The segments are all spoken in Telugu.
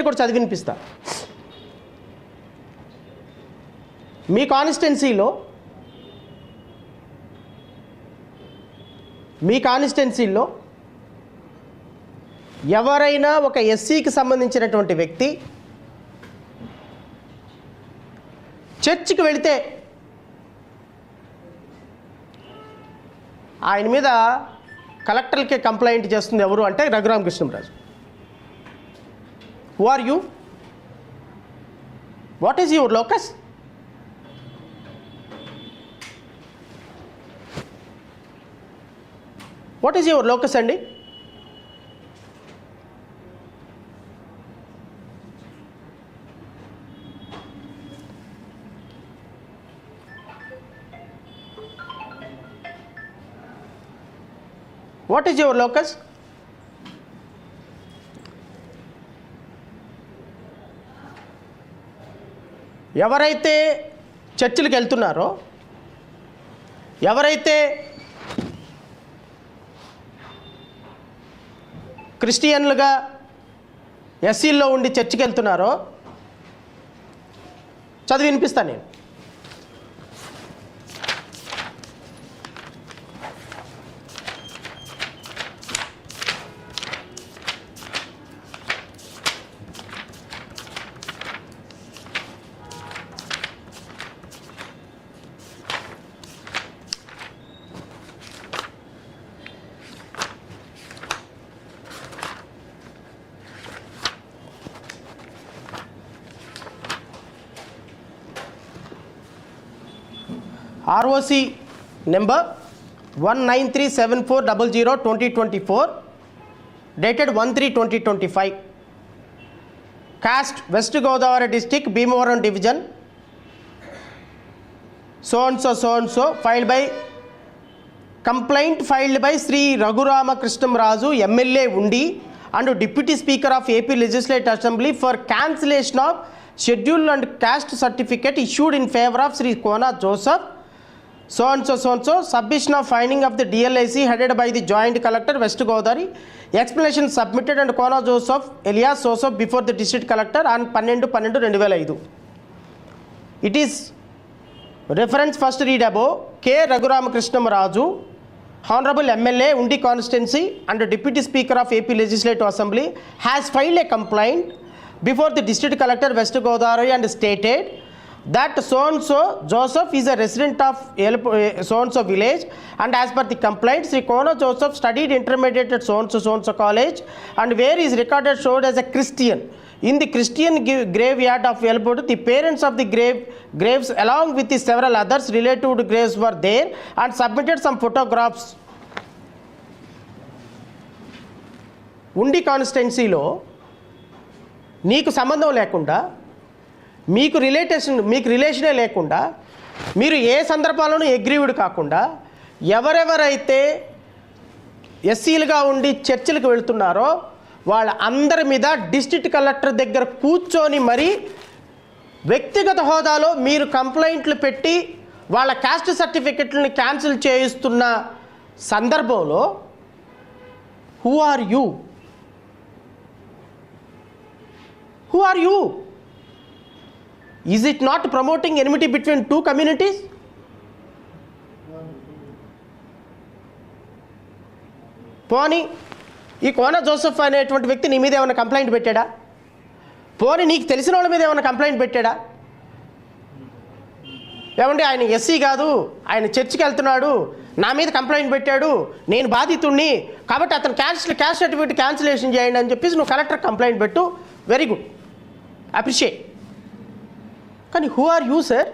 కూడా చదివి వినిపిస్తా. మీ కాన్స్టిట్యున్సీలో ఎవరైనా ఒక ఎస్సీకి సంబంధించినటువంటి వ్యక్తి చర్చికి వెళితే ఆయన మీద కలెక్టర్కి కంప్లైంట్ చేస్తుంది ఎవరు అంటే Raghu Rama Krishnam Raju. Who are you? What is your locus? What is your locus అండి? What is your locus? ఎవరైతే చర్చిలకు వెళ్తున్నారో, ఎవరైతే క్రిస్టియన్లుగా ఎస్సీల్లో ఉండి చర్చికి వెళ్తున్నారో చదివి వినిపిస్తాను నేను. ROC number 19374002024 dated 1/3/2025. Caste West Godavari district, Bhimavaram division, so and so filed by complaint filed by Sri Raghuramakrishnamraju MLA Undi and Deputy Speaker of AP Legislative Assembly for cancellation of schedule and caste certificate issued in favor of Sri Kona Joseph so and so, submission of finding of the DLIC headed by the Joint Collector West Godavari, explanation submitted and Kona Joseph Elias Joseph before the District Collector on 12/12/2005. It is reference first read above. K. Raghuramakrishnamraju, Honorable MLA Undi constituency and Deputy Speaker of AP Legislative Assembly, has filed a complaint before the District Collector West Godavari and stated that so-and-so Joseph is a resident of so-and-so village, and as per the complaint, Sri Kona Joseph studied intermediate at so-and-so college, and where is recorded showed as a Christian. In the Christian graveyard of Elbodu, the parents of the graves along with the several others related to graves were there and submitted some photographs. Undi కాన్స్టిట్యున్సీలో నీకు సంబంధం లేకుండా, మీకు రిలేషనే లేకుండా, మీరు ఏ సందర్భాల్లోనూ అగ్రీవ్డ్ కాకుండా ఎవరెవరైతే ఎస్సీలుగా ఉండి చర్చిలకు వెళ్తున్నారో వాళ్ళ అందరి మీద డిస్ట్రిక్ట్ కలెక్టర్ దగ్గర కూర్చొని మరి వ్యక్తిగత హోదాలో మీరు కంప్లైంట్లు పెట్టి వాళ్ళ క్యాస్ట్ సర్టిఫికెట్లని క్యాన్సిల్ చేయిస్తున్న సందర్భంలో who are you? Who are you? Is it not promoting enmity between two communities? పోనీ ఈ కోన జోసెఫ్ అనేటువంటి వ్యక్తి నీ మీద ఏమైనా కంప్లైంట్ పెట్టాడా? పోనీ నీకు తెలిసిన వాళ్ళ మీద ఏమైనా కంప్లైంట్ పెట్టాడా? ఏమండి ఆయన ఎస్సీ కాదు, ఆయన చర్చికి వెళ్తున్నాడు, నా మీద కంప్లైంట్ పెట్టాడు, నేను బాధితుణ్ణి కాబట్టి అతను క్యాస్ట్ సర్టిఫికేట్ క్యాన్సిలేషన్ చేయండి అని చెప్పేసి నువ్వు కలెక్టర్ కంప్లైంట్ పెట్టు, వెరీ గుడ్, అప్రిషియేట్. కానీ హూ ఆర్ యూ సార్?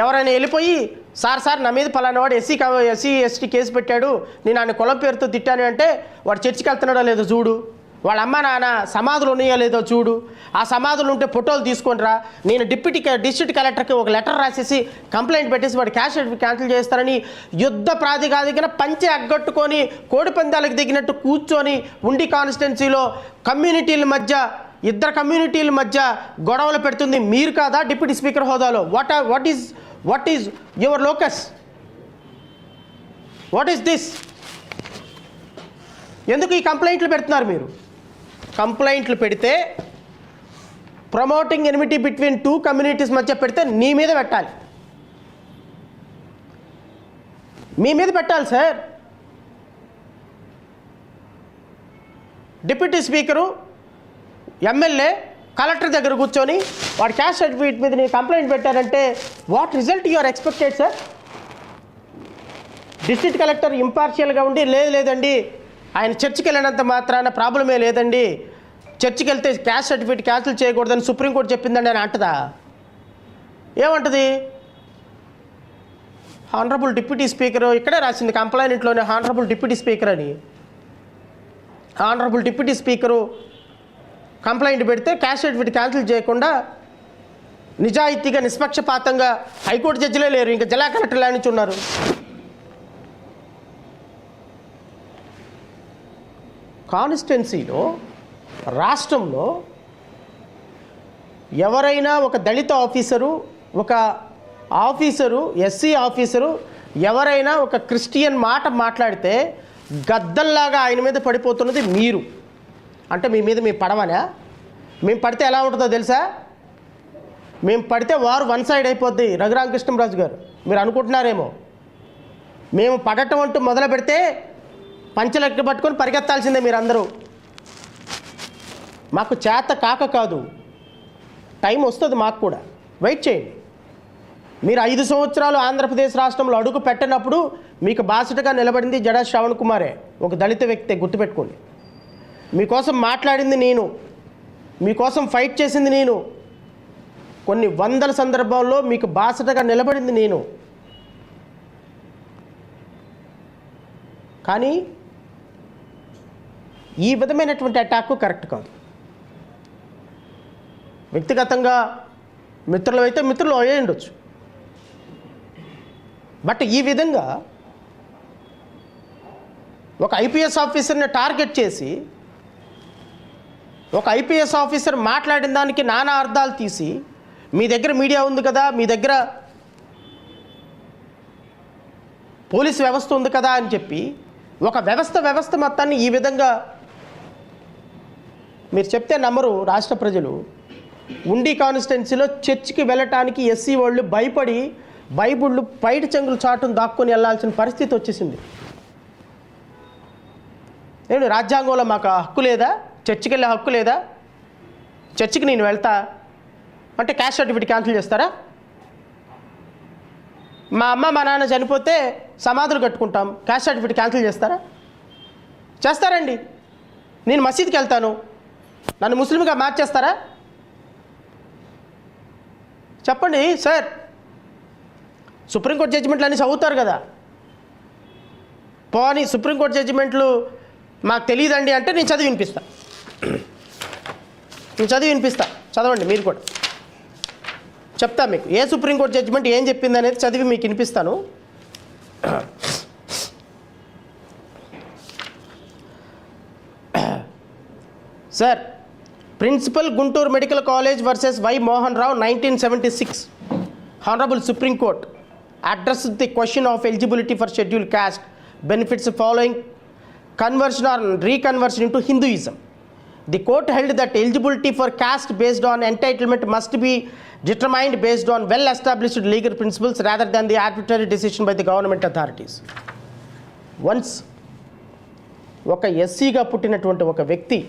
ఎవరైనా వెళ్ళిపోయి సార్ నా మీద ఫలానా వాడు ఎస్సీ ఎస్టీ కేసు పెట్టాడు, నేను ఆయన కులం పేరుతో తిట్టాను అంటే వాడు చర్చికి వెళ్తున్నాడో లేదో చూడు, వాళ్ళ అమ్మ నాన్న సమాధులు ఉన్నాయో లేదో చూడు, ఆ సమాధులు ఉంటే ఫోటోలు తీసుకొనిరా, నేను డిస్ట్రిక్ట్ కలెక్టర్కి ఒక లెటర్ రాసేసి కంప్లైంట్ పెట్టేసి వాడు క్యాష్ సర్టిఫికేట్ క్యాన్సిల్ చేస్తారని యుద్ధ ప్రాతిపదికన పంచె అగ్గొట్టుకొని కోడి పందాలకు దిగినట్టు కూర్చొని ఉండి కాన్స్టిట్యున్సీలో ఇద్దరు కమ్యూనిటీల మధ్య గొడవలు పెడుతుంది మీరు కాదా డిప్యూటీ స్పీకర్ హోదాలో? What is your locus? What is this? ఎందుకు ఈ కంప్లైంట్లు పెడుతున్నారు మీరు? కంప్లైంట్లు పెడితే promoting enmity between two communities మధ్య పెడితే నీ మీద పెట్టాలి, మీ మీద పెట్టాలి sir. Deputy speaker MLA collector దగ్గర కూర్చొని వాడి క్యాస్ట్ సర్టిఫికేట్ మీద నేను కంప్లైంట్ పెట్టారంటే what result you are expected sir? District collector ఇంపార్షియల్గా ఉండి లేదండి ఆయన చర్చికి వెళ్ళినంత మాత్రాన ప్రాబ్లమే లేదండి, చర్చికి వెళ్తే క్యాస్ట్ సర్టిఫికేట్ క్యాన్సిల్ చేయకూడదని సుప్రీంకోర్టు చెప్పిందండి అని అంటదా? ఏమంటుంది? హానరబుల్ డిప్యూటీ స్పీకర్ ఇక్కడే రాసింది కంప్లైంట్లోనే హానరబుల్ డిప్యూటీ స్పీకర్ అని. హానరబుల్ డిప్యూటీ స్పీకరు కంప్లైంట్ పెడితే క్యాస్ట్ సర్టిఫికేట్ క్యాన్సిల్ చేయకుండా నిజాయితీగా నిష్పక్షపాతంగా హైకోర్టు జడ్జిలే లేరు, ఇంకా జిల్లా కలెక్టర్లు నుంచి ఉన్నారు. కాన్స్టిట్యున్సీలో రాష్ట్రంలో ఎవరైనా ఒక దళిత ఆఫీసరు, ఒక ఆఫీసరు, ఎస్సీ ఆఫీసరు ఎవరైనా ఒక క్రిస్టియన్ మాట మాట్లాడితే గద్దల్లాగా ఆయన మీద పడిపోతున్నది మీరు. అంటే మీ మీద మేము పడవనా? మేము పడితే ఎలా ఉంటుందో తెలుసా? మేము పడితే వారు వన్ సైడ్ అయిపోద్ది. రఘురామకృష్ణరాజు గారు మీరు అనుకుంటున్నారేమో, మేము పడటం అంటూ మొదలు పెడితే పంచలెక్క పట్టుకొని పరిగెత్తాల్సిందే మీరందరూ. మాకు చేత కాదు, టైం వస్తుంది మాకు కూడా, వెయిట్ చేయండి. మీరు 5 సంవత్సరాలు ఆంధ్రప్రదేశ్ రాష్ట్రంలో అడుగు పెట్టినప్పుడు మీకు బాసటగా నిలబడింది జడా శ్రవణ్ కుమారే, ఒక దళిత వ్యక్తి, గుర్తుపెట్టుకోండి. మీకోసం మాట్లాడింది నేను, మీకోసం ఫైట్ చేసింది నేను, కొన్ని వందల సందర్భాల్లో మీకు బాసటగా నిలబడింది నేను. కానీ ఈ విధమైనటువంటి అటాక్ కరెక్ట్ కాదు. వ్యక్తిగతంగా మిత్రులు అయితే మిత్రులు అయ్యే ఉండొచ్చు, బట్ ఈ విధంగా ఒక ఐపీఎస్ ఆఫీసర్ని టార్గెట్ చేసి ఒక ఐపీఎస్ ఆఫీసర్ మాట్లాడిన దానికి నానా అర్థాలు తీసి మీ దగ్గర మీడియా ఉంది కదా, మీ దగ్గర పోలీసు వ్యవస్థ ఉంది కదా అని చెప్పి ఒక వ్యవస్థ మొత్తాన్ని ఈ విధంగా మీరు చెప్తే నమ్మరు రాష్ట్ర ప్రజలు. ఉండి కాన్స్టిట్యున్సీలో చర్చికి వెళ్ళటానికి ఎస్సీ వాళ్ళు భయపడి బైబుళ్ళు పైట చెంగులు చాటును దాక్కొని వెళ్ళాల్సిన పరిస్థితి వచ్చేసింది. నేను రాజ్యాంగంలో మాకు హక్కు లేదా? చర్చికి వెళ్ళే హక్కు లేదా? చర్చికి నేను వెళ్తా అంటే క్యాస్ట్ సర్టిఫికేట్ క్యాన్సిల్ చేస్తారా? మా అమ్మ మా నాన్న చనిపోతే సమాధులు కట్టుకుంటాం, క్యాస్ట్ సర్టిఫికేట్ క్యాన్సిల్ చేస్తారా? చేస్తారండి. నేను మసీద్కి వెళ్తాను, నన్ను ముస్లింగా మార్చేస్తారా? చెప్పండి సార్. సుప్రీంకోర్టు జడ్జిమెంట్లు అన్నీ చదువుతారు కదా, పోనీ సుప్రీంకోర్టు జడ్జిమెంట్లు మాకు తెలియదండి అంటే నేను చదివి వినిపిస్తా, చదవండి మీరు కూడా. చెప్తా మీకు ఏ సుప్రీంకోర్టు జడ్జిమెంట్ ఏం చెప్పింది అనేది చదివి మీకు వినిపిస్తాను. Sir, principal Guntur medical college versus Y Mohan Rao 1976. Honorable Supreme Court addressed the question of eligibility for scheduled caste benefits following conversion or reconversion into Hinduism. The court held that eligibility for caste based on entitlement must be determined based on well-established legal principles rather than the arbitrary decision by the government authorities. Once ఒక ఎస్సీగా పుట్టినటువంటి ఒక వ్యక్తి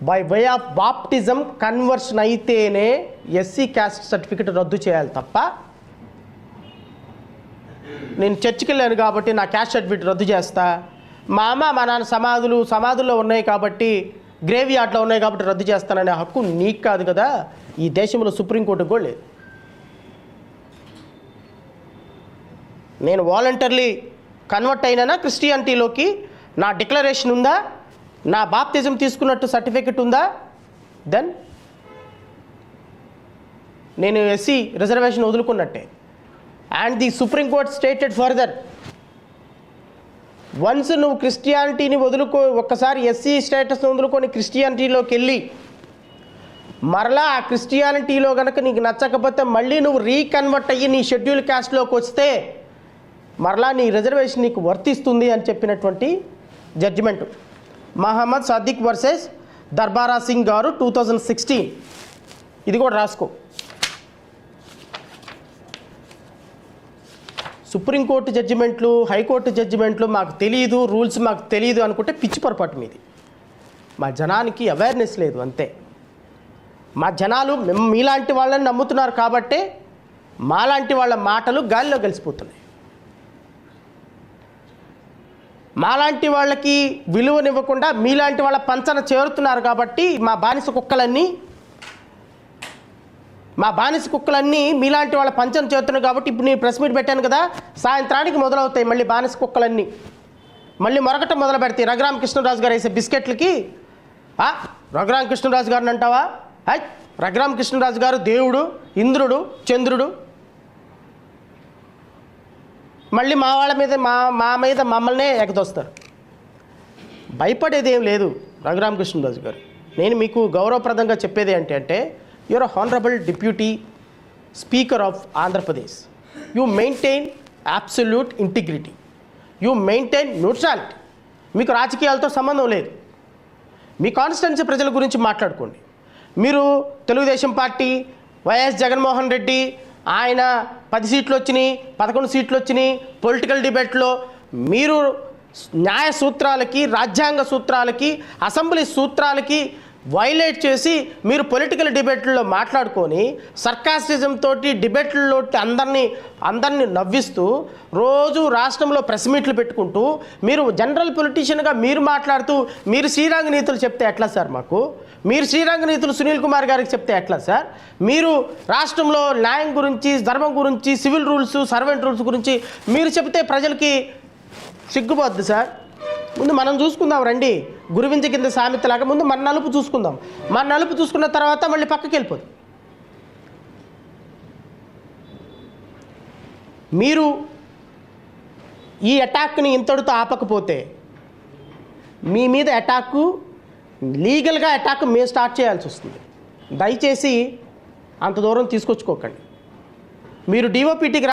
by way of baptism conversion అయితేనే ఎస్సీ క్యాస్ట్ సర్టిఫికెట్ రద్దు చేయాలి తప్ప నేను చర్చికి వెళ్ళాను కాబట్టి నా క్యాస్ట్ సర్టిఫికెట్ రద్దు చేస్తా, మా అమ్మ మా నాన్న సమాధుల్లో ఉన్నాయి కాబట్టి గ్రేవ్ యార్డ్లో ఉన్నాయి కాబట్టి రద్దు చేస్తాననే హక్కు నీకు కాదు కదా, ఈ దేశంలో సుప్రీంకోర్టుకు కూడా లేదు. నేను వాలంటర్లీ కన్వర్ట్ అయినా క్రిస్టియానిటీలోకి, నా డిక్లరేషన్ ఉందా, నా బాప్తిజం తీసుకున్నట్టు సర్టిఫికెట్ ఉందా, దెన్ నేను ఎస్సీ రిజర్వేషన్ వదులుకున్నట్టే. And the Supreme Court stated further, once నువ్వు క్రిస్టియానిటీని ఒక్కసారి ఎస్సీ స్టేటస్ని వదులుకొని క్రిస్టియానిటీలోకి వెళ్ళి మరలా ఆ క్రిస్టియానిటీలో కనుక నీకు నచ్చకపోతే మళ్ళీ నువ్వు రీకన్వర్ట్ అయ్యి నీ షెడ్యూల్ క్యాస్ట్లోకి వస్తే మరలా నీ రిజర్వేషన్ నీకు వర్తిస్తుంది అని చెప్పినటువంటి జడ్జిమెంటు. మహమ్మద్ సదిక్ వర్సెస్ దర్బారా సింగ్ గారు 2016. ఇది కూడా రాసుకో. సుప్రీంకోర్టు జడ్జిమెంట్లు, హైకోర్టు జడ్జిమెంట్లు మాకు తెలియదు, రూల్స్ మాకు తెలియదు అనుకుంటే పిచ్చి పొరపాటు మీది. మా జనానికి అవేర్నెస్ లేదు అంతే. మా జనాలు మీలాంటి వాళ్ళని నమ్ముతున్నారు కాబట్టే మాలాంటి వాళ్ళ మాటలు గాలిలో కలిసిపోతున్నాయి. మాలాంటి వాళ్ళకి విలువనివ్వకుండా మీలాంటి వాళ్ళ పంచన చేరుతున్నారు కాబట్టి మా బానిస కుక్కలన్నీ మీలాంటి వాళ్ళ పంచన చేరుతున్నాయి కాబట్టి ఇప్పుడు నేను ప్రెస్ మీట్ పెట్టాను కదా, సాయంత్రానికి మొదలవుతాయి మళ్ళీ బానిస కుక్కలన్నీ. మళ్ళీ మరొకటి మొదలు పెడతాయి. రఘురామ కృష్ణరాజు గారు వేసే బిస్కెట్లకి రఘురామ కృష్ణరాజు గారిని అంటావా? రఘురామ కృష్ణరాజు గారు దేవుడు, ఇంద్రుడు, చంద్రుడు. మళ్ళీ మా వాళ్ళ మీద మా మీద మమ్మల్నే ఎగదొస్తారు. భయపడేది ఏం లేదు రఘురామ కృష్ణరాజు గారు. నేను మీకు గౌరవప్రదంగా చెప్పేది ఏంటి అంటే, you are honourable deputy speaker of Andhra Pradesh. You maintain absolute integrity, you maintain neutrality. మీకు రాజకీయాలతో సంబంధం లేదు. మీ కాన్స్టిట్యున్సీ ప్రజల గురించి మాట్లాడుకోండి. మీరు తెలుగుదేశం పార్టీ, వైఎస్ జగన్మోహన్ రెడ్డి, ఆయన 10 సీట్లు వచ్చినాయి, 11 సీట్లు వచ్చినాయి, పొలిటికల్ డిబేట్లో మీరు న్యాయ సూత్రాలకి, రాజ్యాంగ సూత్రాలకి, అసెంబ్లీ సూత్రాలకి వైలేట్ చేసి మీరు పొలిటికల్ డిబేట్లలో మాట్లాడుకొని సర్కాస్టిజం తోటి డిబేట్లలో అందరినీ నవ్విస్తూ రోజు రాష్ట్రంలో ప్రెస్ మీట్లు పెట్టుకుంటూ మీరు జనరల్ పొలిటీషియన్గా మీరు మాట్లాడుతూ మీరు శ్రీరంగ నీతులు చెప్తే ఎట్లా సార్? మాకు మీరు శ్రీరంగ నీతులు సునీల్ కుమార్ గారికి చెప్తే ఎట్లా సార్? మీరు రాష్ట్రంలో న్యాయం గురించి, ధర్మం గురించి, సివిల్ రూల్స్, సర్వెంట్ రూల్స్ గురించి మీరు చెప్తే ప్రజలకి సిగ్గుపోద్ది సార్. ముందు మనం చూసుకుందాం రండి. గురువించ కింద సామెతలాగా ముందు మన నలుపు చూసుకుందాం. మన నలుపు చూసుకున్న తర్వాత మళ్ళీ పక్కకి వెళ్ళిపోదు. మీరు ఈ అటాక్ని ఇంతటితో ఆపకపోతే మీ మీద అటాక్, లీగల్గా అటాక్ మేము స్టార్ట్ చేయాల్సి వస్తుంది. దయచేసి అంత దూరం తీసుకొచ్చుకోకండి. మీరు డిఓపిటీకి